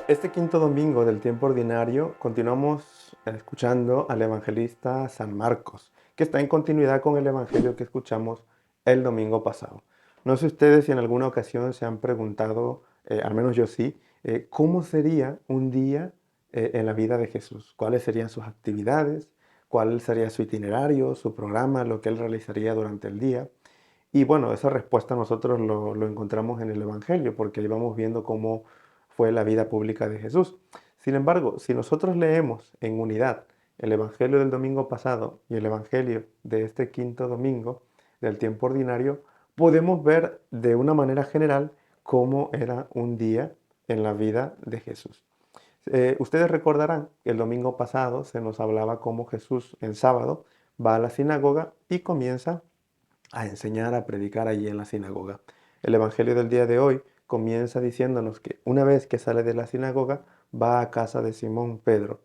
Este quinto domingo del tiempo ordinario continuamos escuchando al evangelista San Marcos, que está en continuidad con el evangelio que escuchamos el domingo pasado. No sé ustedes si en alguna ocasión se han preguntado, al menos yo sí, cómo sería un día en la vida de Jesús, cuáles serían sus actividades, cuál sería su itinerario, su programa, lo que él realizaría durante el día. Y bueno, esa respuesta nosotros lo encontramos en el Evangelio, porque ahí vamos viendo cómo fue la vida pública de Jesús. Sin embargo, si nosotros leemos en unidad el Evangelio del domingo pasado y el Evangelio de este quinto domingo del tiempo ordinario, podemos ver de una manera general cómo era un día en la vida de Jesús. Ustedes recordarán que el domingo pasado se nos hablaba cómo Jesús en sábado va a la sinagoga y comienza a enseñar, a predicar allí en la sinagoga. El Evangelio del día de hoy comienza diciéndonos que una vez que sale de la sinagoga, va a casa de Simón Pedro,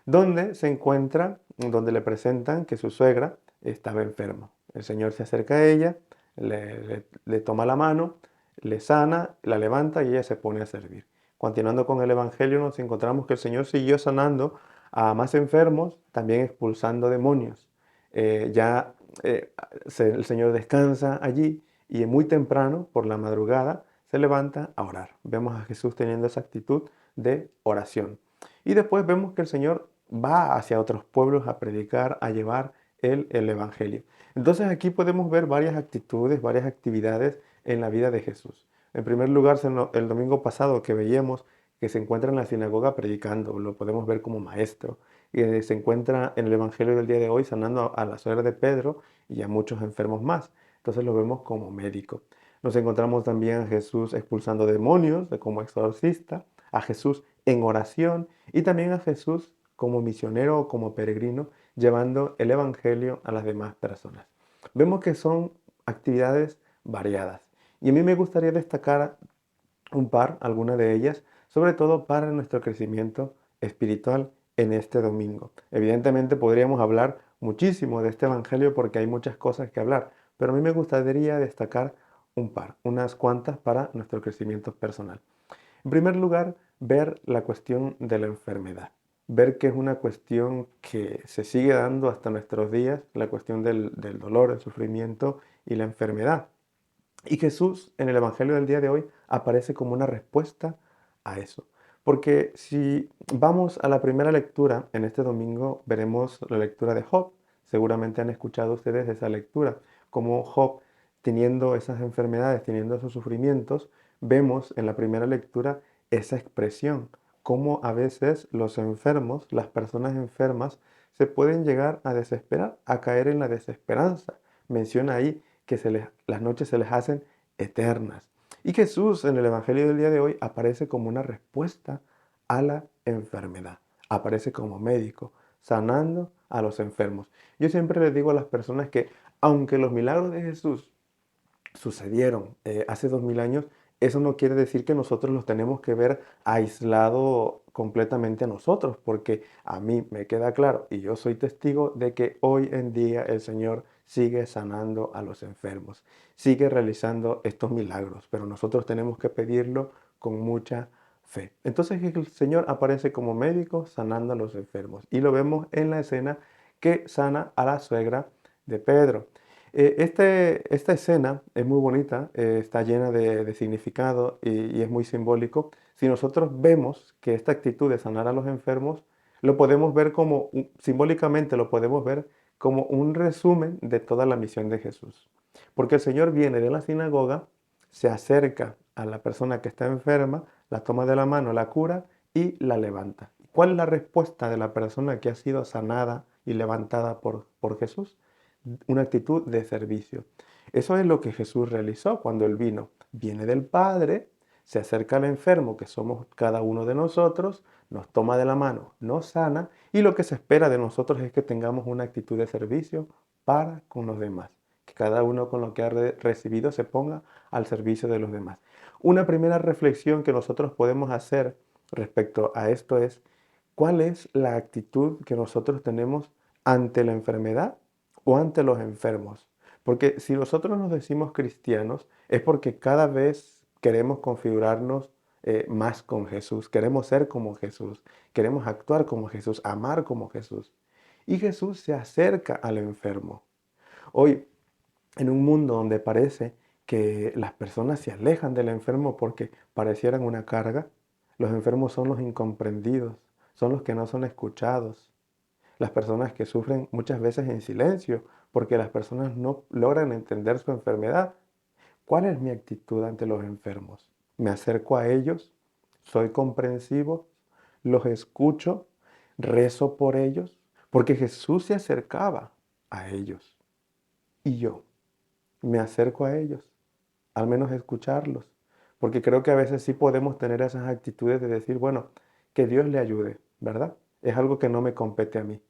donde se encuentra, donde le presentan que su suegra estaba enferma. El Señor se acerca a ella, le toma la mano, le sana, la levanta y ella se pone a servir. Continuando con el Evangelio, nos encontramos que el Señor siguió sanando a más enfermos, también expulsando demonios. Ya el Señor descansa allí y muy temprano, por la madrugada, se levanta a orar. Vemos a Jesús teniendo esa actitud de oración. Y después vemos que el Señor va hacia otros pueblos a predicar, a llevar el Evangelio. Entonces aquí podemos ver varias actitudes, varias actividades en la vida de Jesús. En primer lugar, el domingo pasado que veíamos que se encuentra en la sinagoga predicando, lo podemos ver como maestro. Y se encuentra en el Evangelio del día de hoy sanando a la suegra de Pedro y a muchos enfermos más. Entonces lo vemos como médico. Nos encontramos también a Jesús expulsando demonios como exorcista, a Jesús en oración y también a Jesús como misionero o como peregrino llevando el Evangelio a las demás personas. Vemos que son actividades variadas y a mí me gustaría destacar un par, alguna de ellas, sobre todo para nuestro crecimiento espiritual en este domingo. Evidentemente podríamos hablar muchísimo de este Evangelio porque hay muchas cosas que hablar, pero a mí me gustaría destacar un par, unas cuantas para nuestro crecimiento personal. En primer lugar, ver la cuestión de la enfermedad, ver que es una cuestión que se sigue dando hasta nuestros días, la cuestión del dolor, el sufrimiento y la enfermedad. Y Jesús en el Evangelio del día de hoy aparece como una respuesta a eso. Porque si vamos a la primera lectura, en este domingo veremos la lectura de Job. Seguramente han escuchado ustedes esa lectura, como Job, teniendo esas enfermedades, teniendo esos sufrimientos, vemos en la primera lectura esa expresión, cómo a veces los enfermos, las personas enfermas, se pueden llegar a desesperar, a caer en la desesperanza. Menciona ahí que las noches se les hacen eternas. Y Jesús en el Evangelio del día de hoy aparece como una respuesta a la enfermedad. Aparece como médico, sanando a los enfermos. Yo siempre les digo a las personas que aunque los milagros de Jesús sucedieron hace 2000 años, eso no quiere decir que nosotros los tenemos que ver aislado completamente a nosotros, porque a mí me queda claro y yo soy testigo de que hoy en día el Señor sigue sanando a los enfermos, sigue realizando estos milagros, pero nosotros tenemos que pedirlo con mucha fe. Entonces el Señor aparece como médico sanando a los enfermos y lo vemos en la escena que sana a la suegra de Pedro. Esta escena es muy bonita, está llena de significado y es muy simbólico. Si nosotros vemos que esta actitud de sanar a los enfermos, lo podemos ver como, simbólicamente lo podemos ver como un resumen de toda la misión de Jesús. Porque el Señor viene de la sinagoga, se acerca a la persona que está enferma, la toma de la mano, la cura y la levanta. ¿Cuál es la respuesta de la persona que ha sido sanada y levantada por Jesús? Una actitud de servicio. Eso es lo que Jesús realizó cuando Él vino. Viene del Padre, se acerca al enfermo, que somos cada uno de nosotros, nos toma de la mano, nos sana, y lo que se espera de nosotros es que tengamos una actitud de servicio para con los demás. Que cada uno con lo que ha recibido se ponga al servicio de los demás. Una primera reflexión que nosotros podemos hacer respecto a esto es, ¿cuál es la actitud que nosotros tenemos ante la enfermedad o ante los enfermos? Porque si nosotros nos decimos cristianos es porque cada vez queremos configurarnos más con Jesús, queremos ser como Jesús, queremos actuar como Jesús, amar como Jesús. Y Jesús se acerca al enfermo. Hoy, en un mundo donde parece que las personas se alejan del enfermo porque parecieran una carga, los enfermos son los incomprendidos, son los que no son escuchados, las personas que sufren muchas veces en silencio porque las personas no logran entender su enfermedad. ¿Cuál es mi actitud ante los enfermos? ¿Me acerco a ellos? ¿Soy comprensivo? ¿Los escucho? ¿Rezo por ellos? Porque Jesús se acercaba a ellos. Y yo me acerco a ellos, al menos escucharlos. Porque creo que a veces sí podemos tener esas actitudes de decir, bueno, que Dios le ayude, ¿verdad? Es algo que no me compete a mí.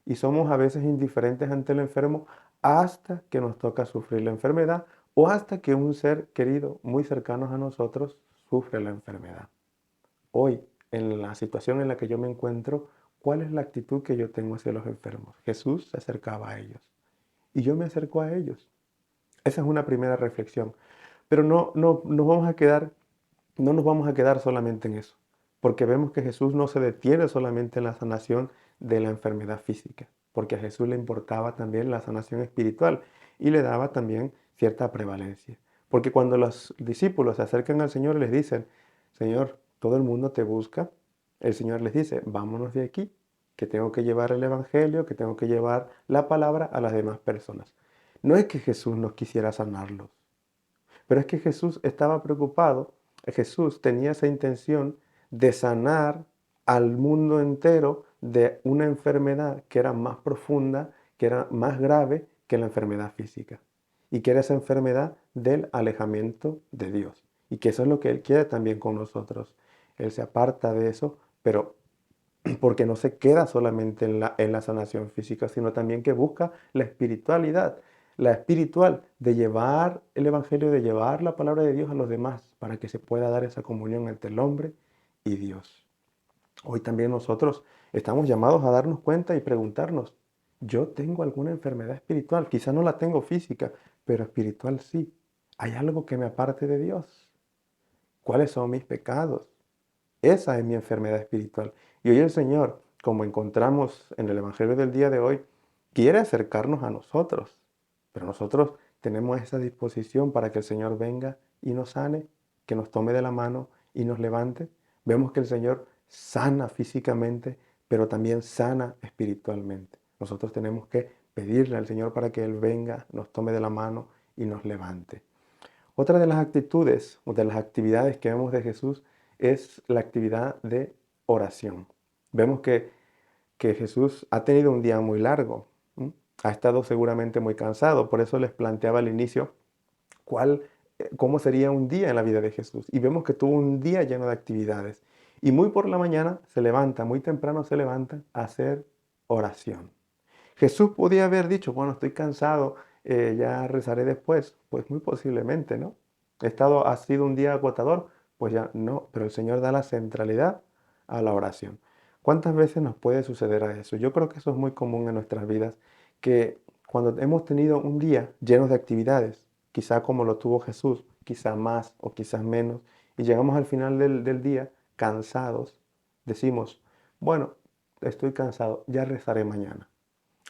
Y somos a veces indiferentes ante el enfermo hasta que nos toca sufrir la enfermedad o hasta que un ser querido muy cercano a nosotros sufre la enfermedad. Hoy, en la situación en la que yo me encuentro, ¿cuál es la actitud que yo tengo hacia los enfermos? Jesús se acercaba a ellos y yo me acerco a ellos. Esa es una primera reflexión. Pero no nos vamos a quedar solamente en eso, porque vemos que Jesús no se detiene solamente en la sanación de la enfermedad física, porque a Jesús le importaba también la sanación espiritual y le daba también cierta prevalencia. Porque cuando los discípulos se acercan al Señor y les dicen, Señor, todo el mundo te busca, el Señor les dice, vámonos de aquí, que tengo que llevar el Evangelio, que tengo que llevar la palabra a las demás personas. No es que Jesús no quisiera sanarlos, pero es que Jesús estaba preocupado, Jesús tenía esa intención de sanar al mundo entero de una enfermedad que era más profunda, que era más grave que la enfermedad física. Y que era esa enfermedad del alejamiento de Dios. Y que eso es lo que Él quiere también con nosotros. Él se aparta de eso, pero porque no se queda solamente en la sanación física, sino también que busca la espiritualidad, la espiritual de llevar el Evangelio, de llevar la palabra de Dios a los demás, para que se pueda dar esa comunión entre el hombre y Dios. Hoy también nosotros estamos llamados a darnos cuenta y preguntarnos, ¿yo tengo alguna enfermedad espiritual? Quizá no la tengo física, pero espiritual sí. ¿Hay algo que me aparte de Dios? ¿Cuáles son mis pecados? Esa es mi enfermedad espiritual. Y hoy el Señor, como encontramos en el Evangelio del día de hoy, quiere acercarnos a nosotros. Pero nosotros tenemos esa disposición para que el Señor venga y nos sane, que nos tome de la mano y nos levante. Vemos que el Señor sana físicamente, pero también sana espiritualmente. Nosotros tenemos que pedirle al Señor para que Él venga, nos tome de la mano y nos levante. Otra de las actitudes o de las actividades que vemos de Jesús es la actividad de oración. Vemos que Jesús ha tenido un día muy largo, ¿m? Ha estado seguramente muy cansado, por eso les planteaba al inicio cómo sería un día en la vida de Jesús. Y vemos que tuvo un día lleno de actividades. Y muy por la mañana se levanta, muy temprano se levanta a hacer oración. Jesús podía haber dicho, bueno, estoy cansado, ya rezaré después. Pues muy posiblemente, ¿no? Ha sido un día agotador, pues ya no, pero el Señor da la centralidad a la oración. ¿Cuántas veces nos puede suceder a eso? Yo creo que eso es muy común en nuestras vidas, que cuando hemos tenido un día lleno de actividades, quizá como lo tuvo Jesús, quizá más o quizás menos, y llegamos al final del día cansados, decimos, bueno, estoy cansado, ya rezaré mañana.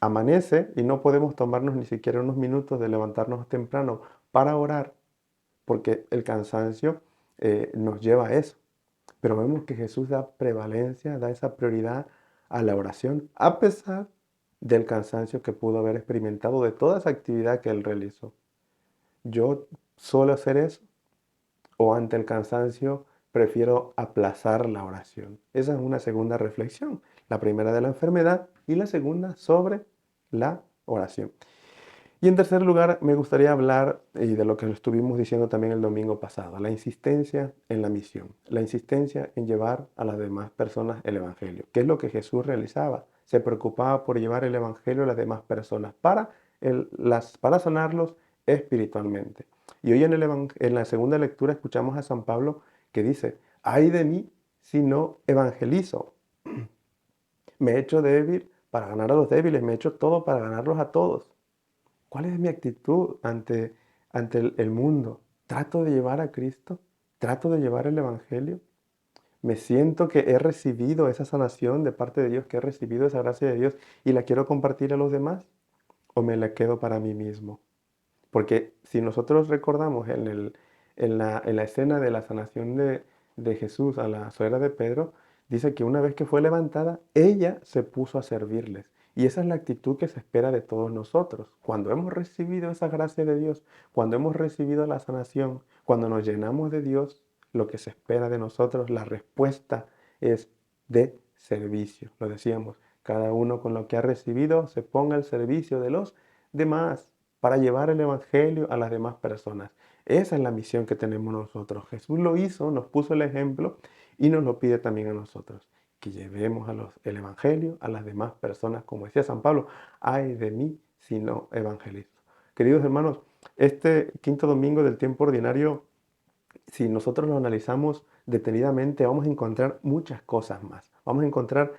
Amanece y no podemos tomarnos ni siquiera unos minutos de levantarnos temprano para orar, porque el cansancio nos lleva a eso. Pero vemos que Jesús da prevalencia, da esa prioridad a la oración, a pesar del cansancio que pudo haber experimentado de toda esa actividad que él realizó. Yo suelo hacer eso, o ante el cansancio prefiero aplazar la oración. Esa es una segunda reflexión. La primera de la enfermedad y la segunda sobre la oración. Y en tercer lugar, me gustaría hablar y de lo que estuvimos diciendo también el domingo pasado, la insistencia en la misión, la insistencia en llevar a las demás personas el Evangelio. ¿Qué es lo que Jesús realizaba? Se preocupaba por llevar el Evangelio a las demás personas para sanarlos espiritualmente. Y hoy en la segunda lectura escuchamos a San Pablo que dice, ay de mí si no evangelizo. Me he hecho débil para ganar a los débiles, me he hecho todo para ganarlos a todos. ¿Cuál es mi actitud ante el mundo? ¿Trato de llevar a Cristo? ¿Trato de llevar el Evangelio? Me siento que he recibido esa sanación de parte de Dios, que he recibido esa gracia de Dios y la quiero compartir a los demás, o me la quedo para mí mismo. Porque si nosotros recordamos en la escena de la sanación de Jesús a la suegra de Pedro, dice que una vez que fue levantada, ella se puso a servirles. Y esa es la actitud que se espera de todos nosotros. Cuando hemos recibido esa gracia de Dios, cuando hemos recibido la sanación, cuando nos llenamos de Dios, lo que se espera de nosotros, la respuesta es de servicio. Lo decíamos, cada uno con lo que ha recibido se ponga al servicio de los demás para llevar el Evangelio a las demás personas. Esa es la misión que tenemos nosotros. Jesús lo hizo, nos puso el ejemplo y nos lo pide también a nosotros, que llevemos el Evangelio a las demás personas, como decía San Pablo, ay de mí si no evangelizo. Queridos hermanos, este quinto domingo del tiempo ordinario, si nosotros lo analizamos detenidamente, vamos a encontrar muchas cosas más. Vamos a encontrar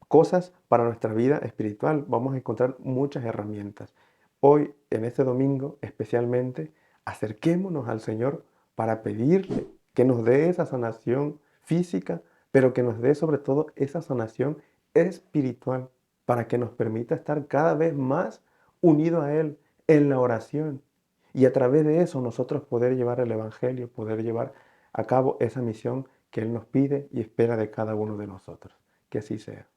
cosas para nuestra vida espiritual, vamos a encontrar muchas herramientas. Hoy, en este domingo especialmente, acerquémonos al Señor para pedirle que nos dé esa sanación física, pero que nos dé sobre todo esa sanación espiritual, para que nos permita estar cada vez más unidos a Él en la oración. Y a través de eso nosotros poder llevar el Evangelio, poder llevar a cabo esa misión que Él nos pide y espera de cada uno de nosotros. Que así sea.